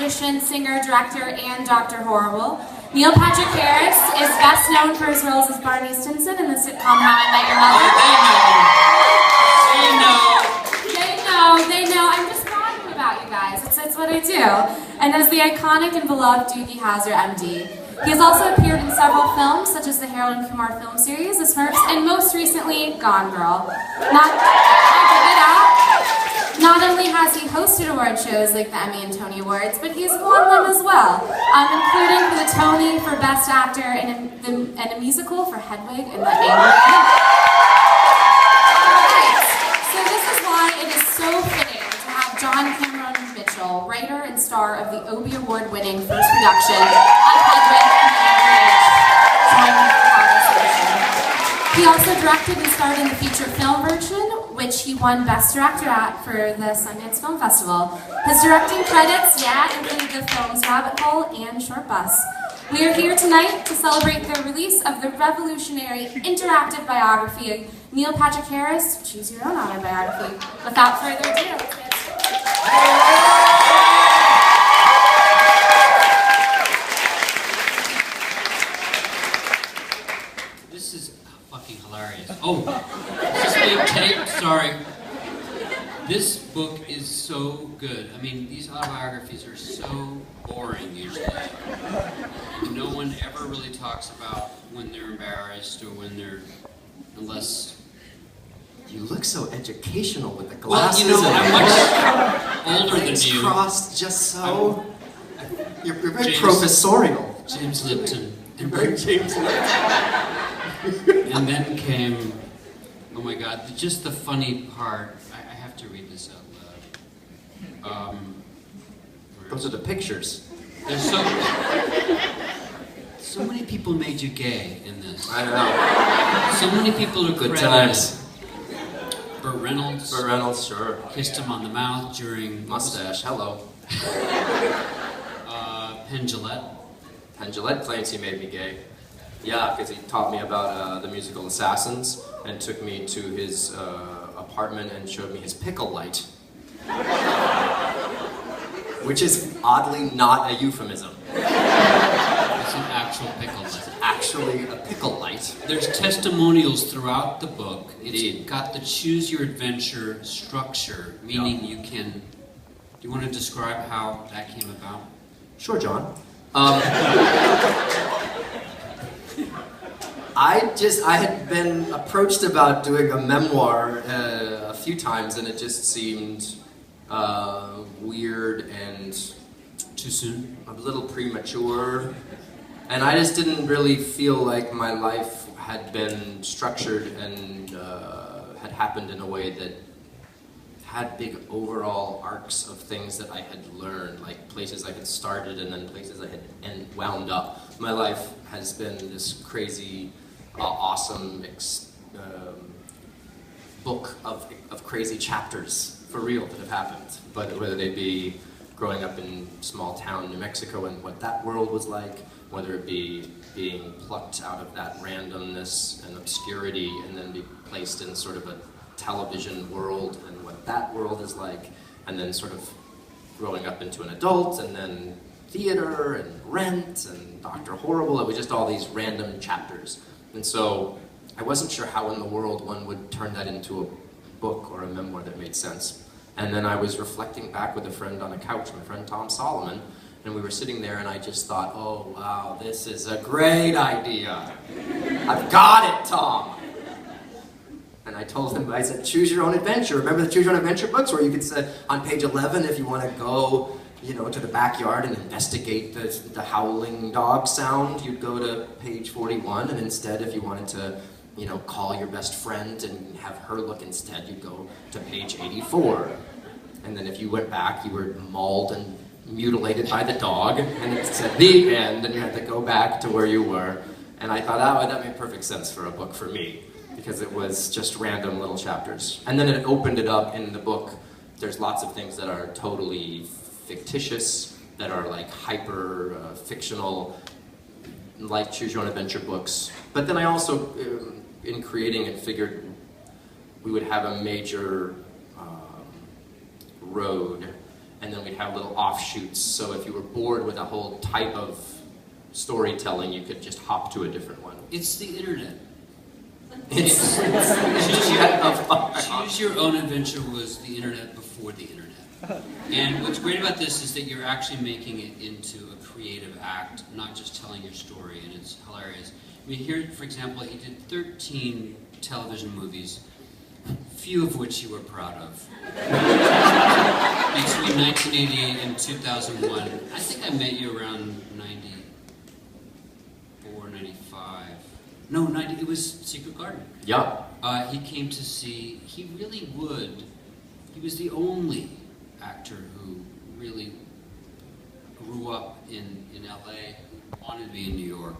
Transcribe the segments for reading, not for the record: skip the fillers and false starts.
musician, singer, director, and Dr. Horrible. Neil Patrick Harris is best known for his roles as Barney Stinson in the sitcom How I Met Your Mother. They know. I'm just bragging about you guys. It's what I do. And as the iconic and beloved Doogie Howser, MD. He has also appeared in several films, such as the Harold and Kumar film series, The Smurfs, and most recently, Gone Girl. Not only has he hosted award shows like the Emmy and Tony Awards, but he's won them as well, including for the Tony for Best Actor and a musical for Hedwig and the Angry. Alright, so this is why it is so fitting to have John Cameron Mitchell, writer and star of the Obie Award-winning first production of Hedwig and the Angry Inch, join the conversation. He also directed and starred in the feature film version, which he won Best Director at for the Sundance Film Festival. His directing credits, include the films Rabbit Hole and Short Bus. We are here tonight to celebrate the release of the revolutionary interactive biography of Neil Patrick Harris, Choose Your Own Autobiography. Without further ado, let's get started. This is fucking hilarious. Oh, is this being taped? Sorry. This book is so good. I mean, these autobiographies are so boring usually. No one ever really talks about when they're embarrassed or when they're, unless... You look so educational with the glasses. Well, you know, I'm much older than you. Crossed just so... You're very James, professorial. James Lipton. You're very James Lipton. And then came, oh my God, just the funny part. I have to read this out loud. Those are the pictures. There's so many people made you gay in this. I know. So many people are Good credited. times. Burt Reynolds. Burt Reynolds, sure. Kissed him on the mouth during... Mustache, hello. Penn Jillette. Penn Jillette claims he made me gay. Yeah, because he taught me about the musical Assassins and took me to his apartment and showed me his pickle light. Which is oddly not a euphemism. It's an actual pickle light. It's actually a pickle light. There's testimonials throughout the book. Indeed. It's got the choose your adventure structure, meaning you can... Do you want to describe how that came about? Sure, John. I had been approached about doing a memoir a few times, and it just seemed weird and Too soon? a little premature. And I just didn't really feel like my life had been structured and had happened in a way that had big overall arcs of things that I had learned, like places I had started and then places I had wound up. My life has been this crazy, awesome book of crazy chapters, for real, that have happened. But whether they be growing up in small town New Mexico and what that world was like, whether it be being plucked out of that randomness and obscurity and then be placed in sort of a television world and what that world is like, and then sort of growing up into an adult, and then theater and Rent and Dr. Horrible. It was just all these random chapters. And so I wasn't sure how in the world one would turn that into a book or a memoir that made sense. And then I was reflecting back with a friend on a couch, my friend Tom Solomon, and we were sitting there and I just thought, oh wow, this is a great idea. I've got it, Tom. And I told him, I said, choose your own adventure. Remember the choose your own adventure books where you could say on page 11 if you want to go, you know, to the backyard and investigate the howling dog sound, you'd go to page 41, and instead if you wanted to, you know, call your best friend and have her look instead, you'd go to page 84. And then if you went back, you were mauled and mutilated by the dog, and it said the end, and you had to go back to where you were. And I thought, oh, that made perfect sense for a book for me, because it was just random little chapters. And then it opened it up in the book. There's lots of things that are totally fictitious, that are like hyper fictional, like Choose Your Own Adventure books. But then I also, in creating it, figured we would have a major road, and then we'd have little offshoots. So if you were bored with a whole type of storytelling, you could just hop to a different one. It's the internet. It's Choose Your Own Adventure was the internet before the internet. And what's great about this is that you're actually making it into a creative act, not just telling your story, and it's hilarious. I mean, here, for example, he did 13 television movies, few of which you were proud of. Between 1988 and 2001. I think I met you around 94, 95. No, 90, it was Secret Garden. Yeah. He came to see, he really would, he was the only actor who really grew up in LA, wanted to be in New York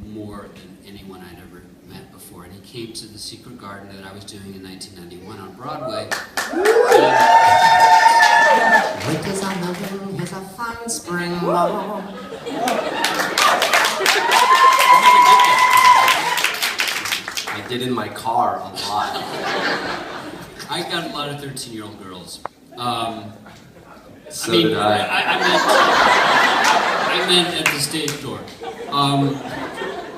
more than anyone I'd ever met before. And he came to the Secret Garden that I was doing in 1991 on Broadway. Winters are melting, here's a fine spring morn. I did in my car a lot. I got a lot of 13-year-old girls. So did I. I meant at the stage door.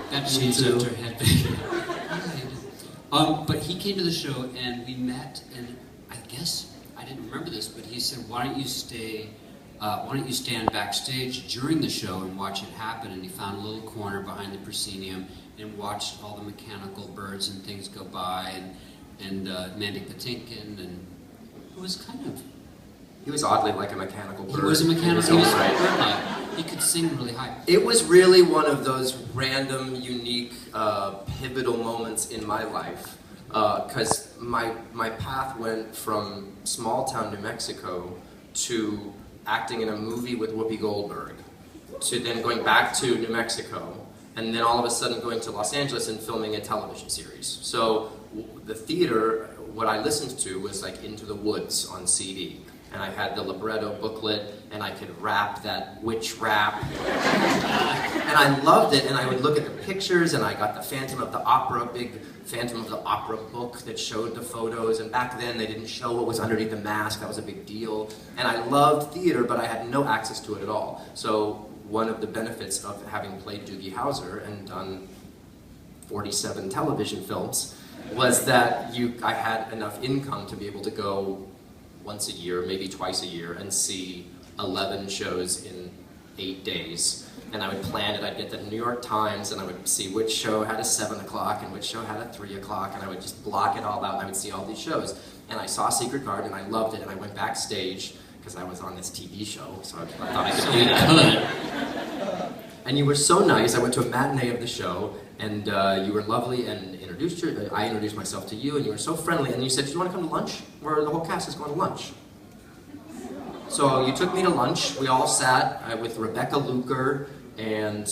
That changed after headbanging. But he came to the show and we met, and I guess I didn't remember this, but he said, "Why don't you stand backstage during the show and watch it happen?" And he found a little corner behind the proscenium and watched all the mechanical birds and things go by, and Mandy Patinkin, and it was kind of. He was oddly like a mechanical bird. He was a mechanical. He was bird-like. He could sing really high. It was really one of those random, unique, pivotal moments in my life, because my path went from small town New Mexico to acting in a movie with Whoopi Goldberg, to then going back to New Mexico, and then all of a sudden going to Los Angeles and filming a television series. So the theater, what I listened to was like Into the Woods on CD. And I had the libretto booklet, and I could rap that witch rap. And I loved it, and I would look at the pictures, and I got the Phantom of the Opera, big Phantom of the Opera book that showed the photos, and back then they didn't show what was underneath the mask. That was a big deal. And I loved theater, but I had no access to it at all. So one of the benefits of having played Doogie Howser and done 47 television films was that I had enough income to be able to go once a year, maybe twice a year, and see 11 shows in 8 days. And I would plan it. I'd get the New York Times, and I would see which show had a 7 o'clock and which show had a 3 o'clock, and I would just block it all out, and I would see all these shows. And I saw Secret Garden, and I loved it, and I went backstage, because I was on this TV show, so I thought I could do that. And you were so nice. I went to a matinee of the show, and you were lovely, and I introduced myself to you, and you were so friendly, and you said, "Do you want to come to lunch? Where the whole cast is going to lunch." So you took me to lunch. We all sat with Rebecca Luker and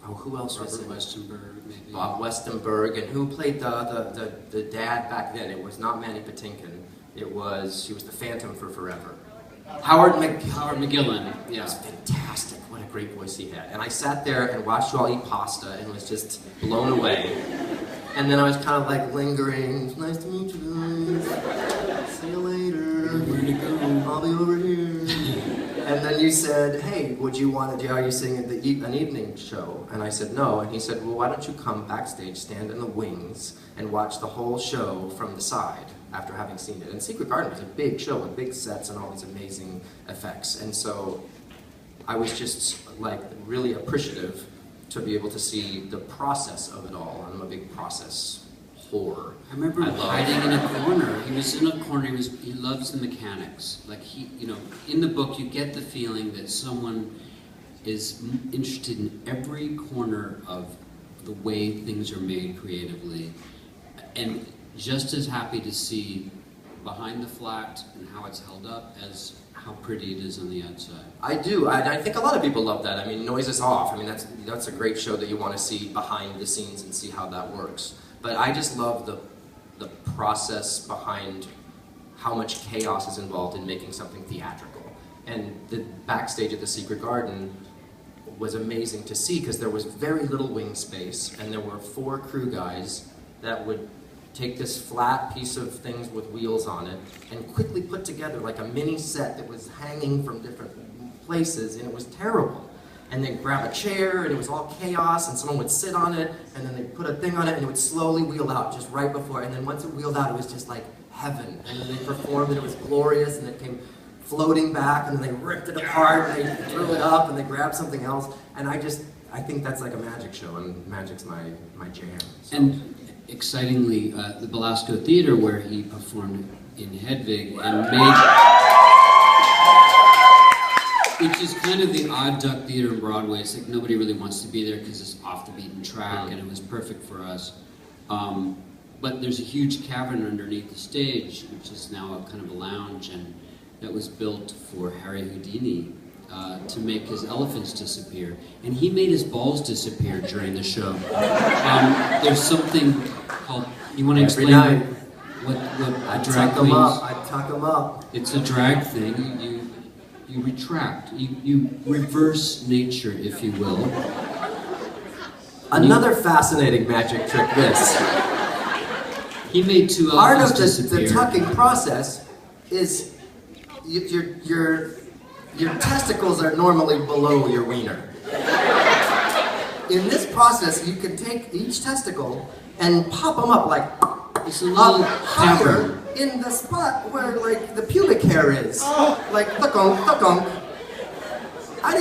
who else was it? Robert Westenberg, maybe. Bob Westenberg, and who played the dad back then? It was not Manny Patinkin. He was the Phantom for forever. Howard McGillen. Yeah. It was fantastic. What a great voice he had. And I sat there and watched you all eat pasta and was just blown away. And then I was kind of like lingering. It's nice to meet you guys. See you later. Where'd it go? I'll be over here. And then you said, "Hey, would you want to, are you seeing an evening show?" And I said, "No." And he said, "Well, why don't you come backstage, stand in the wings, and watch the whole show from the side after having seen it." And Secret Garden was a big show with big sets and all these amazing effects. And so I was just like really appreciative to be able to see the process of it all. I'm a big process whore. I remember him hiding in a corner. He was in a corner. He loves the mechanics. Like in the book, you get the feeling that someone is interested in every corner of the way things are made creatively, and just as happy to see behind the flat and how it's held up as how pretty it is on the outside. I do. I think a lot of people love that. I mean, Noise is Off. I mean, that's a great show that you want to see behind the scenes and see how that works. But I just love the process behind how much chaos is involved in making something theatrical. And the backstage at the Secret Garden was amazing to see because there was very little wing space, and there were 4 crew guys that would take this flat piece of things with wheels on it and quickly put together like a mini set that was hanging from different places, and it was terrible. And they'd grab a chair, and it was all chaos, and someone would sit on it, and then they'd put a thing on it, and it would slowly wheel out just right before, and then once it wheeled out, it was just like heaven. And then they performed, and it was glorious, and it came floating back, and then they ripped it apart, and they threw it up, and they grabbed something else, and I think that's like a magic show, and magic's my jam. So. And excitingly, the Belasco Theater, where he performed in Hedwig and made, which is kind of the odd duck theater in Broadway. It's like nobody really wants to be there because it's off the beaten track, and it was perfect for us. But there's a huge cavern underneath the stage, which is now a kind of a lounge, and that was built for Harry Houdini to make his elephants disappear. And he made his balls disappear during the show. There's something called, you want to explain what a drag queen is? I tuck them up. It's a drag thing. You retract. You reverse nature, if you will. Another fascinating magic trick, this. He made two Part elephants of disappear. the tucking process is your testicles are normally below your wiener. In this process, you can take each testicle and pop them up like It's a little higher pamper. in the spot where like the pubic hair is. Like tuck-on. I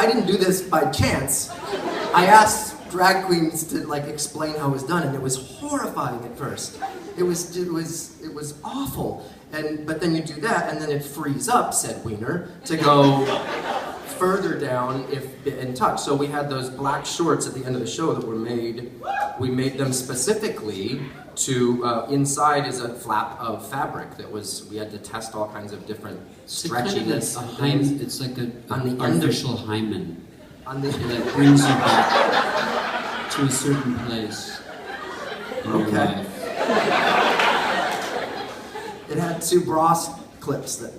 didn't do this by chance. I asked drag queens to like explain how it was done, and it was horrifying at first. It was awful. But then you do that, and then it frees up said wiener to go further down and tuck. So we had those black shorts at the end of the show that were made. We made them specifically to inside is a flap of fabric that was. We had to test all kinds of different stretchiness. It's like an On the artificial hymen On the that brings you back to a certain place in your Okay. life. It had two bra clips that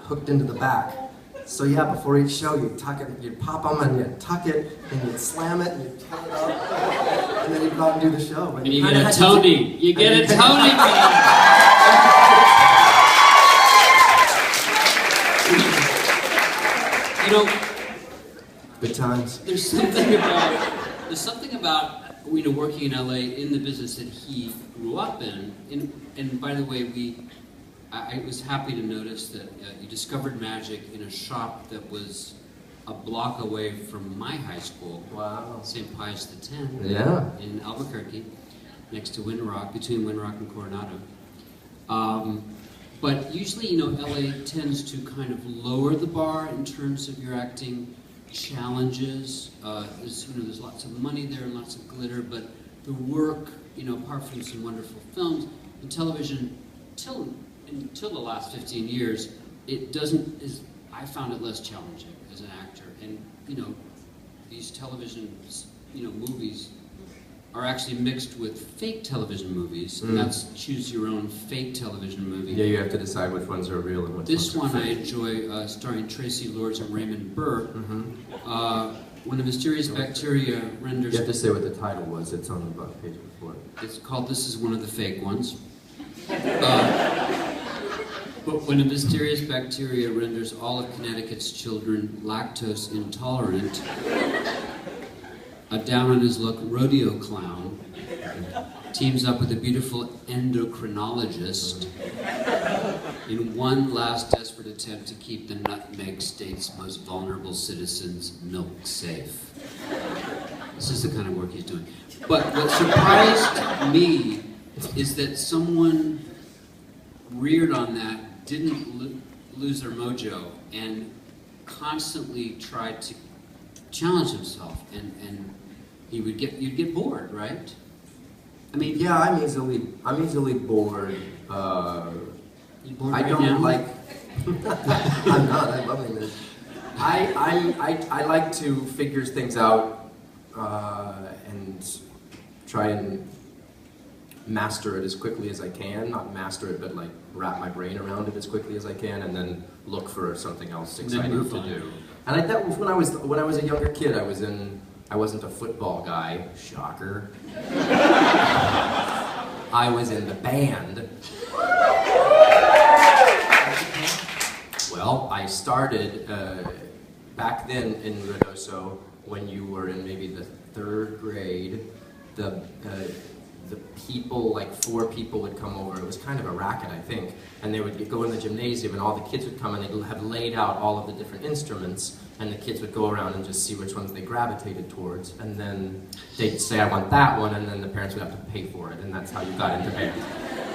hooked into the back. So yeah, before each show, you'd tuck it, you'd pop them, and you'd tuck it, and you'd slam it, and you'd tie it up, and then you'd go out and do the show. But And you kinda get a had to Tony. You get a Tony. You know, Good times. there's something about working in LA in the business that he grew up in. And by the way, I was happy to notice that you discovered magic in a shop that was a block away from my high school, Wow. St. Pius X, Yeah. in Albuquerque, next to Windrock, between Windrock and Coronado. But usually, LA tends to kind of lower the bar in terms of your acting challenges. There's lots of money there and lots of glitter, but the work, apart from some wonderful films, in television, until the last 15 years, I found it less challenging as an actor. And, these television, movies are actually mixed with fake television movies, and that's choose your own fake television movie. Yeah, you have to decide which ones are real and which This ones one are I fake. enjoy, starring Tracy Lords and Raymond Burr. Mm-hmm. When a mysterious bacteria renders... You have to say what the title was. It's on the page before. It's called This Is One of the Fake Ones. But when a mysterious bacteria renders all of Connecticut's children lactose intolerant, a down-on-his-luck rodeo clown teams up with a beautiful endocrinologist in one last desperate attempt to keep the Nutmeg State's most vulnerable citizens milk safe. This is the kind of work he's doing. But what surprised me is that someone reared on that didn't lose their mojo and constantly tried to challenge himself, and you'd get bored, right? I mean, Yeah, I'm easily bored. you bored I right don't now? like. I'm not. I love it. I like to figure things out and try and master it as quickly as I can. Not master it, but like wrap my brain around it as quickly as I can, and then look for something else And then exciting move to on. do. And that was when I was a younger kid. I wasn't a football guy. Shocker. I was in the band. Well, I started back then in Ruidoso when you were in maybe the 3rd grade. The people, like 4 people would come over. It was kind of a racket, I think. And they would go in the gymnasium and all the kids would come and they'd have laid out all of the different instruments and the kids would go around and just see which ones they gravitated towards. And then they'd say, I want that one, and then the parents would have to pay for it. And that's how you got into band.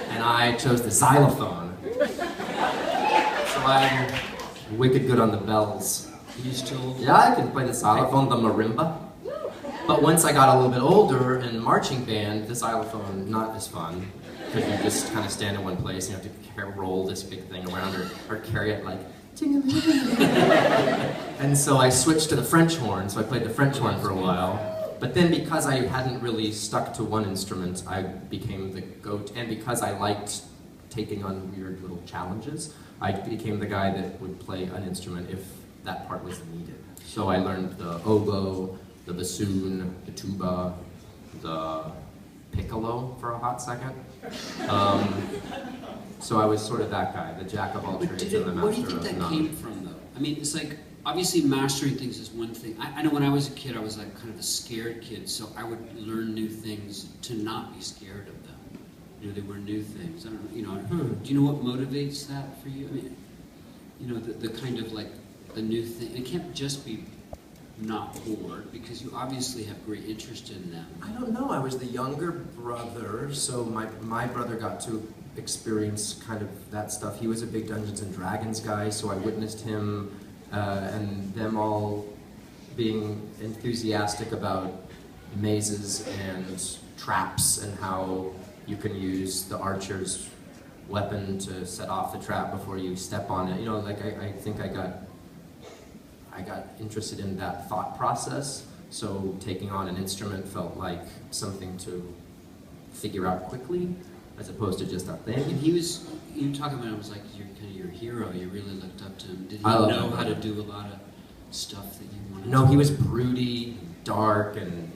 And I chose the xylophone. So I'm wicked good on the bells. You still? Yeah, I can play the xylophone, the marimba. But once I got a little bit older in marching band, the xylophone, not as fun. Because you just kind of stand in one place and you have to roll this big thing around or carry it like, and so I switched to the French horn, so I played the French horn for a while. But then because I hadn't really stuck to one instrument, I became the goat. And because I liked taking on weird little challenges, I became the guy that would play an instrument if that part was needed. So I learned the oboe, the bassoon, the tuba, the piccolo for a hot second. So I was sort of that guy, the jack of all trades and the master of none. Where do you think that came from, though? I mean, it's like, obviously mastering things is one thing. I know when I was a kid, I was like kind of a scared kid, so I would learn new things to not be scared of them. You know, they were new things. I don't know, you know, do you know what motivates that for you? I mean, you know, the kind of like, the new thing. It can't just be not bored, because you obviously have great interest in them. I don't know, I was the younger brother, so my brother got to experience kind of that stuff. He was a big Dungeons and Dragons guy, so I witnessed him and them all being enthusiastic about mazes and traps and how you can use the archer's weapon to set off the trap before you step on it. You know, like I think I got interested in that thought process, so taking on an instrument felt like something to figure out quickly, as opposed to just a thing. And he was, you were talking about him, was like your hero, you really looked up to him. Did he I know how to do a lot of stuff that you wanted No, to? he was broody, dark, and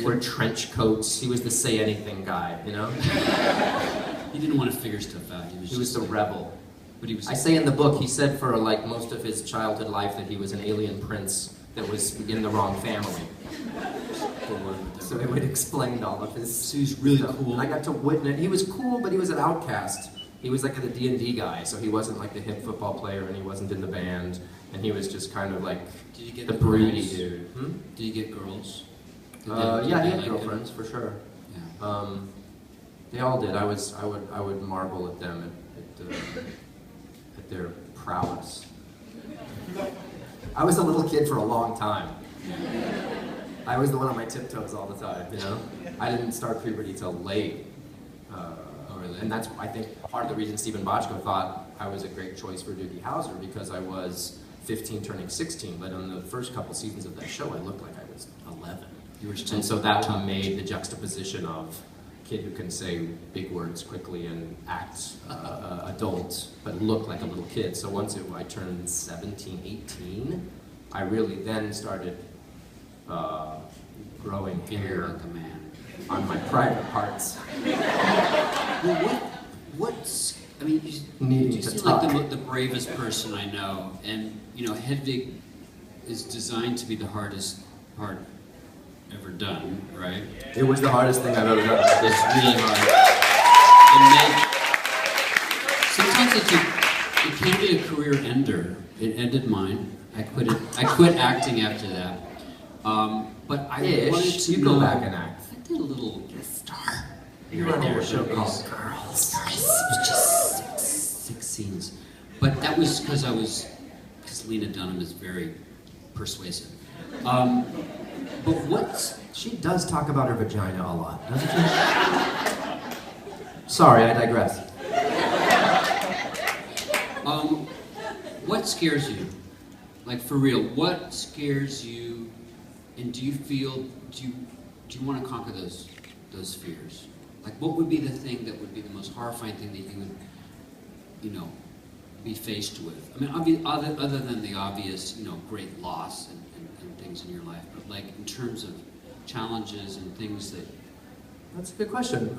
wore trench coats. He was the say-anything guy, you know? He didn't want to figure stuff out. He was the rebel. But he was. I say in the book, he said for like most of his childhood life that he was an alien prince that was in the wrong family. So it would explain all of his. So he's really stuff. cool. And I got to witness. He was cool, but he was an outcast. He was like the D&D guy, so he wasn't like the hip football player, and he wasn't in the band, and he was just kind of like Did you get the the broody girls? dude. Did you get girls? Did Yeah, they he had like him? girlfriends for sure. Yeah. They all did. I would marvel at them at their prowess. I was a little kid for a long time. I was the one on my tiptoes all the time, you know? I didn't start puberty till late. And that's, I think, part of the reason Stephen Bochco thought I was a great choice for Doogie Howser, because I was 15 turning 16, but on the first couple seasons of that show, I looked like I was 11. You were still. And so that one made the juxtaposition of kid who can say big words quickly and act adult, but look like a little kid. So once I turned 17, 18, I really then started growing hair like a man. on my private parts. Well, what's, I mean, Needing you to seem talk. like the bravest person I know, and, you know, Hedwig is designed to be the hardest part ever done, right? It was the hardest thing I've ever done. It's really hard. And sometimes it can be a career ender. It ended mine. I quit acting after that. But I wanted to you know. go back and act. I did a little guest star. You were on a show It called was- Girls. It was just six scenes. But that was because Lena Dunham is very persuasive. But what's, She does talk about her vagina a lot, doesn't she? Sorry, I digress. what scares you? Like, for real, what scares you, and do you want to conquer those fears? Like, what would be the thing that would be the most horrifying thing that you would, you know, be faced with? I mean, other than the obvious, you know, great loss and things in your life, but like in terms of challenges and things that. That's a good question.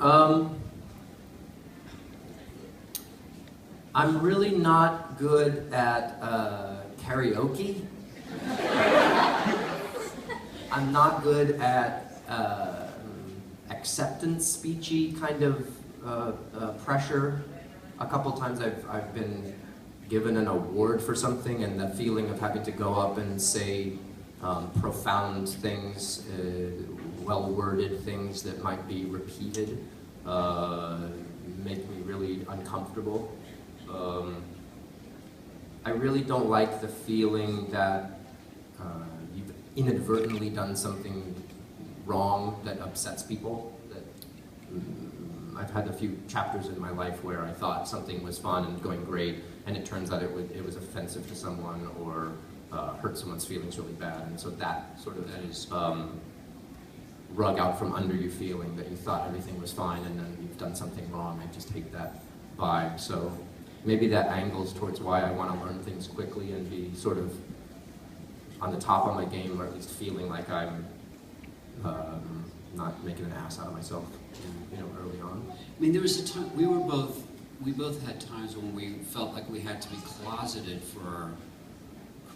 I'm really not good at karaoke. I'm not good at acceptance speechy kind of pressure. A couple times I've been given an award for something, and the feeling of having to go up and say profound things, well-worded things that might be repeated, make me really uncomfortable. I really don't like the feeling that you've inadvertently done something wrong that upsets people. That I've had a few chapters in my life where I thought something was fun and going great, and it turns out it was offensive to someone or hurt someone's feelings really bad, and so that sort of is rug out from under you, feeling that you thought everything was fine and then you've done something wrong. I just hate that vibe. So maybe that angles towards why I want to learn things quickly and be sort of on the top of my game, or at least feeling like I'm not making an ass out of myself, early on. I mean, there was a time we both had times when we felt like we had to be closeted for our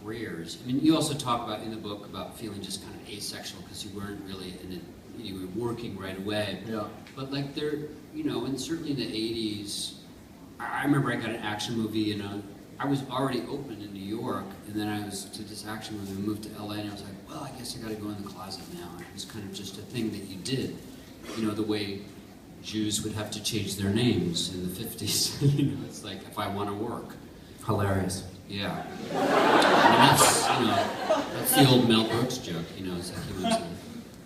careers. I mean, you also talk about in the book about feeling just kind of asexual because you weren't really in it, you were working right away. Yeah. But like there, and certainly in the 80s, I remember I got an action movie, I was already open in New York, and then I was to this action movie, I moved to LA, and I was like, well, I guess I gotta go in the closet now. And it was kind of just a thing that you did. The way Jews would have to change their names in the 50s. It's like, if I want to work. Hilarious. Yeah. I mean, that's the old Mel Brooks joke, it's like he went to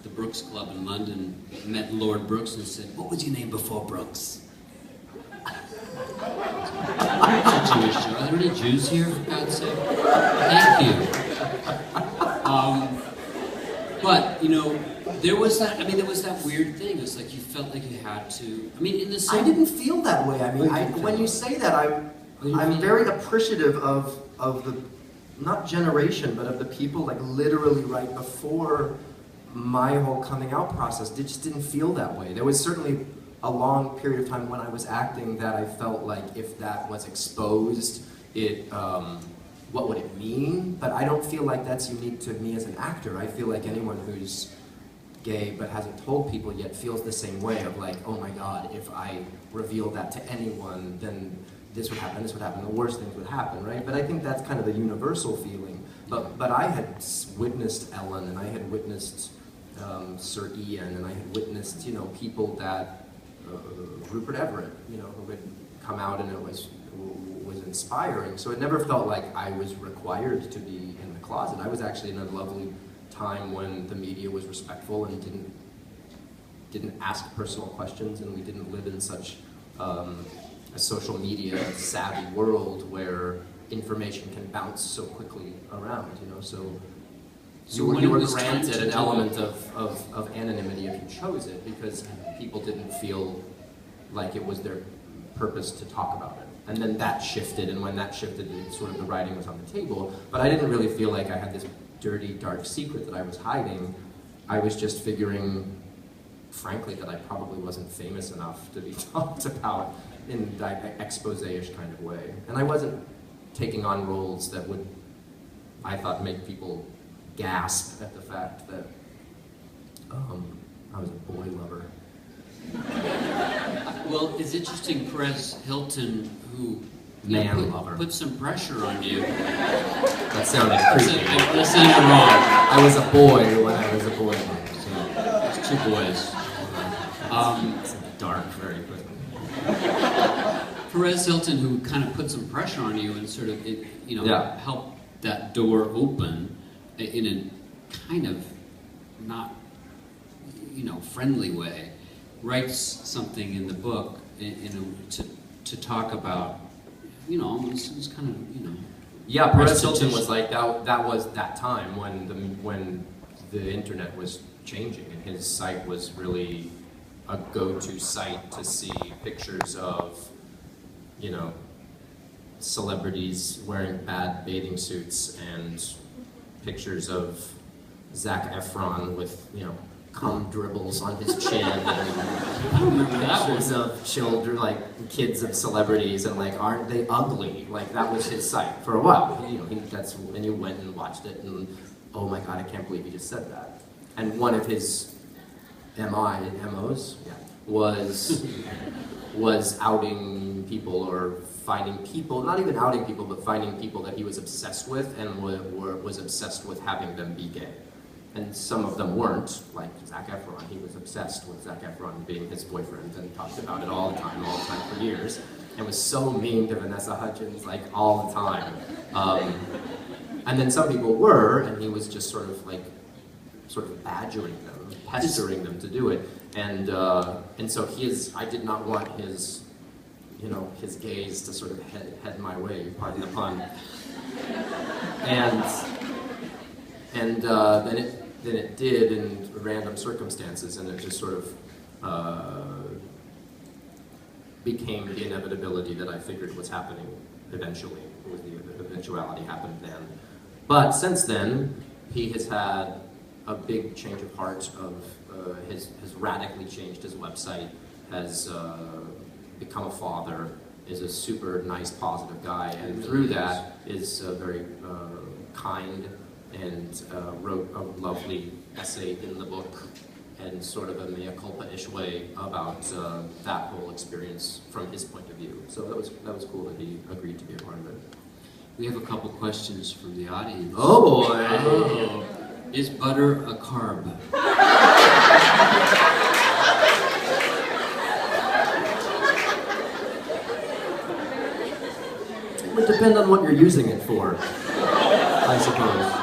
the Brooks Club in London, met Lord Brooks and said, what was your name before Brooks? It's a Jewish joke. Are there any Jews here, for God's sake? Thank you. But, there was that weird thing. It was like you felt like you had to, in the same... I didn't feel that way. When you say that, I'm very appreciative of the, not generation, but of the people like literally right before my whole coming out process. It just didn't feel that way. There was certainly a long period of time when I was acting that I felt like if that was exposed, what would it mean? But I don't feel like that's unique to me as an actor. I feel like anyone who's gay but hasn't told people yet feels the same way of like, oh my God, if I reveal that to anyone, then this would happen, the worst things would happen, right? But I think that's kind of the universal feeling. But I had witnessed Ellen, and I had witnessed Sir Ian, and I had witnessed, people that, Rupert Everett, who had come out, and it was inspiring. So it never felt like I was required to be in the closet. I was actually in a lovely time when the media was respectful and didn't ask personal questions, and we didn't live in such a social media savvy world where information can bounce so quickly around, so you were granted an element of anonymity if you chose it, because people didn't feel like it was their purpose to talk about it. And then that shifted, and when that shifted, sort of the writing was on the table. But I didn't really feel like I had this dirty, dark secret that I was hiding. I was just figuring, frankly, that I probably wasn't famous enough to be talked about in that expose-ish kind of way. And I wasn't taking on roles that would, I thought, make people gasp at the fact that I was a boy lover. Well, it's interesting, Perez Hilton, who put some pressure on you. That sounded creepy. That sounded wrong. I was a boy when I was a boy. So, it's two boys. It's dark very quickly. Perez Hilton, who kind of put some pressure on you and sort of, helped that door open in a kind of not, friendly way, writes something in the book to talk about, it's kind of, Yeah, Perez Hilton was like that was that time when the internet was changing, and his site was really a go-to site to see pictures of, celebrities wearing bad bathing suits and pictures of Zac Efron with, cum dribbles on his chin, and I don't remember that one. pictures of children, like kids of celebrities, and like, aren't they ugly? Like that was his site for a while. You know, and you went and watched it, and oh my god, I can't believe he just said that. And one of his MOs, yeah, was outing people or finding people, not even outing people, but finding people that he was obsessed with and was obsessed with having them be gay. And some of them weren't, like Zac Efron. He was obsessed with Zac Efron being his boyfriend and talked about it all the time for years. And was so mean to Vanessa Hudgens, like all the time. And then some people were, and he was just sort of badgering them, pestering them to do it. And so I did not want his, his gaze to sort of head my way, pardon the pun. And then it did in random circumstances, and it just sort of became the inevitability that I figured was happening eventually. It was the eventuality happened then. But since then, he has had a big change of heart. Has radically changed his website, has become a father, is a super nice, positive guy, and through that is very kind, and wrote a lovely essay in the book in sort of a mea culpa-ish way about that whole experience from his point of view. So that was cool that he agreed to be a part of it. We have a couple questions from the audience. Oh boy! Oh. Is butter a carb? It would depend on what you're using it for, I suppose.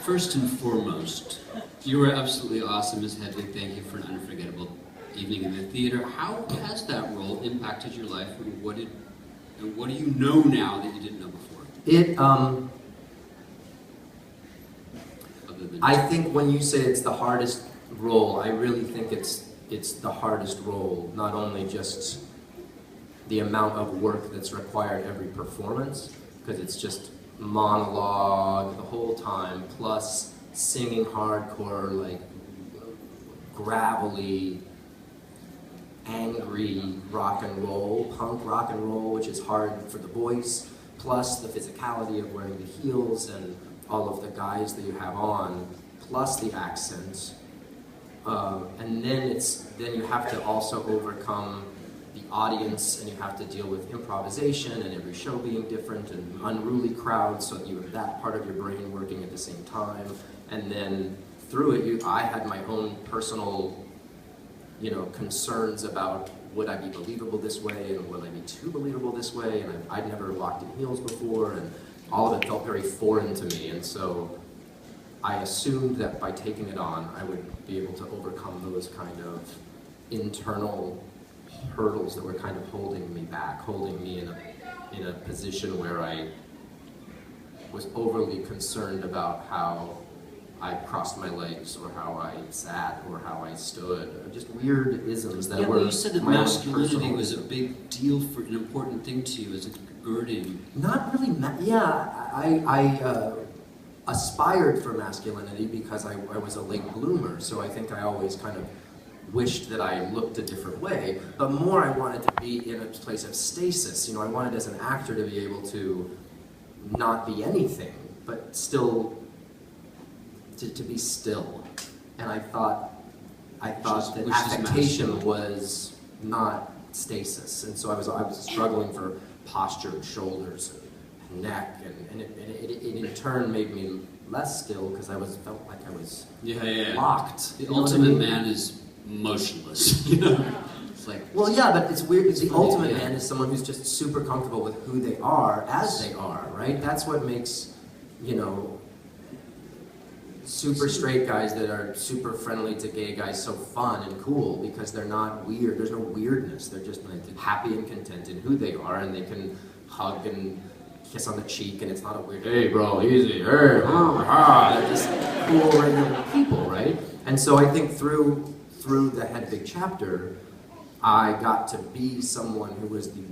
First and foremost, you were absolutely awesome as Hedwig. Thank you for an unforgettable evening in the theater. How has that role impacted your life, and what do you know now that you didn't know before? I think when you say it's the hardest role, I really think it's the hardest role, not only just the amount of work that's required every performance, because it's just monologue the whole time, plus singing hardcore, like gravelly, angry rock and roll, punk rock and roll, which is hard for the voice, plus the physicality of wearing the heels and all of the guys that you have on, plus the accent, and then you have to also overcome the audience, and you have to deal with improvisation and every show being different and unruly crowds, so you have that part of your brain working at the same time, and then through it, I had my own personal, concerns about would I be believable this way, and would I be too believable this way, and I'd never walked in heels before, and all of it felt very foreign to me, and so I assumed that by taking it on, I would be able to overcome those kind of internal hurdles that were kind of holding me back, holding me in a position where I was overly concerned about how I crossed my legs, or how I sat, or how I stood. Just weird isms that were. You said that masculinity was a big deal, for an important thing to you as a girding. Not really. I aspired for masculinity because I was a late bloomer, so I think I always kind of wished that I looked a different way. But more, I wanted to be in a place of stasis. I wanted as an actor to be able to not be anything, but still. To be still, and I thought that affectation was not stasis, and so I was struggling for posture and shoulders and neck, and it in turn made me less still because felt like I was locked. The ultimate man is motionless. It's like, well, yeah, but it's weird because the ultimate man is someone who's just super comfortable with who they are as they are, right? That's what makes super straight guys that are super friendly to gay guys so fun and cool, because they're not weird. There's no weirdness. They're just like happy and content in who they are, and they can hug and kiss on the cheek, and it's not a weird, hey bro, easy, hey, they're just cool, regular people, right? And so I think through the Hedwig chapter, I got to be someone who was the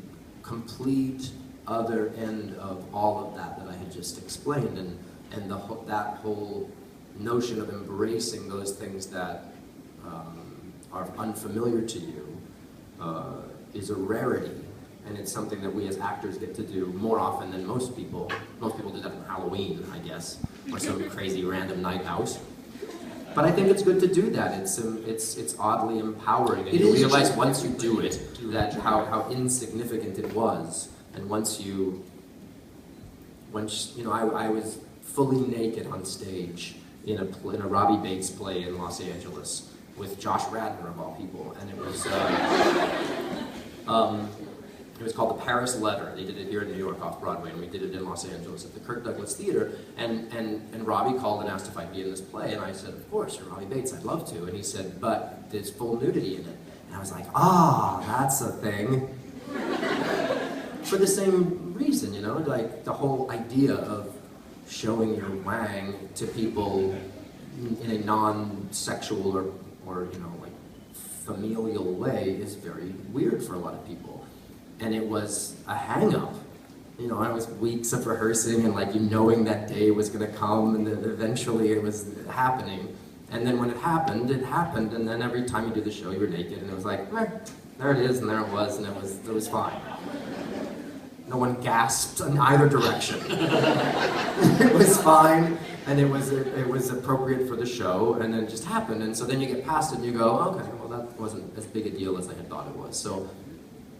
complete other end of all of that I had just explained, and that whole notion of embracing those things that are unfamiliar to you is a rarity, and it's something that we as actors get to do more often than most people. Most people do that for Halloween, I guess, or some crazy random night out. But I think it's good to do that. It's oddly empowering, and you realize once you do it that how insignificant it was, and once you know, I was fully naked on stage in a Robbie Bates play in Los Angeles with Josh Radnor of all people, and it was called The Paris Letter. They did it here in New York off Broadway, and we did it in Los Angeles at the Kirk Douglas Theater. And Robbie called and asked if I'd be in this play, and I said, of course, you're Robbie Bates, I'd love to. And he said, but there's full nudity in it. And I was like, that's a thing. For the same reason, you know, like the whole idea of showing your wang to people in a non-sexual or you know, like familial way is very weird for a lot of people. And it was a hang-up. You know, I was weeks of rehearsing and like you knowing that day was gonna come, and then eventually it was happening. And then when it happened, and then every time you do the show you were naked, and it was like, there it is, and there it was, and it was fine. No one gasped in either direction. It was fine, and it was appropriate for the show, and then it just happened. And so then you get past it and you go, okay, well that wasn't as big a deal as I had thought it was. So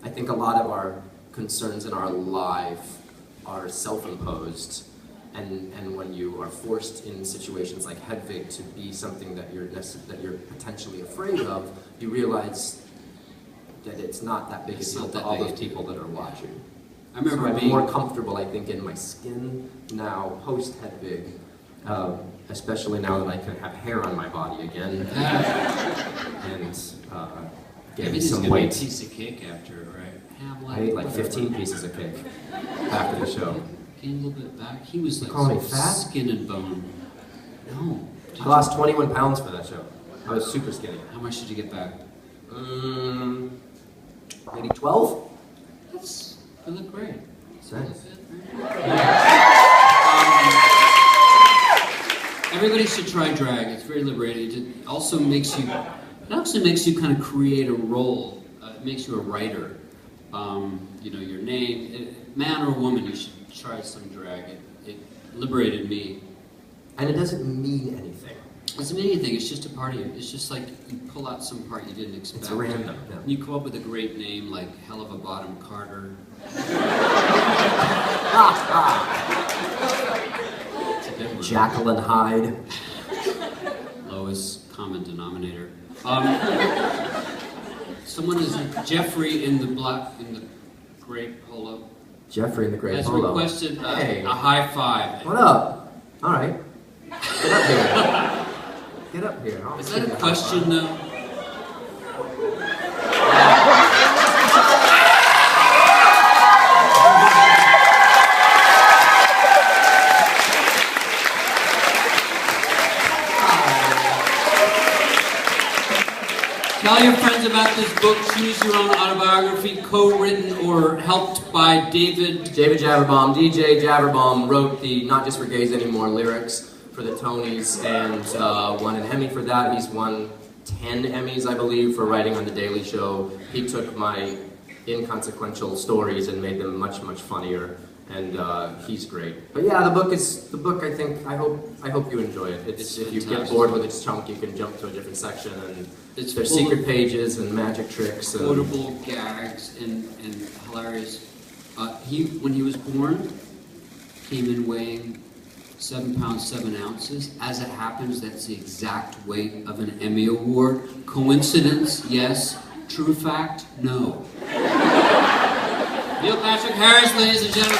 I think a lot of our concerns in our life are self-imposed, and when you are forced in situations like Hedwig to be something that you're potentially afraid of, you realize that it's not that big a deal to all those people that are watching. I remember I'm more comfortable, I think, in my skin now, post-Hedwig, especially now that I can have hair on my body again, and gain some weight. A piece of cake after, right? I ate like 15 pieces of cake after the show. Gained a little bit back. He was like calling me fat? Skin and bone. No. I lost 21 pounds for that show. I was super skinny. How much did you get back? Maybe 12? You look great. Thanks. Everybody should try drag. It's very liberating. It also makes you kind of create a role. It makes you a writer. You know, your name, man or woman, you should try some drag. It liberated me. And it doesn't mean anything. It doesn't mean anything. It's just a part of you. It's just like you pull out some part you didn't expect. It's random. Yeah. You come up with a great name like Hell of a Bottom Carter. It's a good one. Jacqueline Hyde. Lowest common denominator. Someone is Jeffrey in the gray polo. Jeffrey in the gray Has polo. requested Hey. a high five. What up? All right. Get up here. Get up here. Is that a question though? Tell your friends about this book, Choose Your Own Autobiography, co-written or helped by David Javerbaum. DJ Javerbaum wrote the Not Just for Gays Anymore lyrics for the Tonys and won an Emmy for that. He's won 10 Emmys, I believe, for writing on The Daily Show. He took my inconsequential stories and made them much, much funnier. And he's great. But yeah, the book. I hope you enjoy it. It's if you get bored with its chunk, you can jump to a different section, and there's secret pages and magic tricks. And quotable gags and hilarious. When he was born, came in weighing 7 pounds 7 ounces. As it happens, that's the exact weight of an Emmy Award. Coincidence? Yes. True fact? No. Neil Patrick Harris, ladies and gentlemen.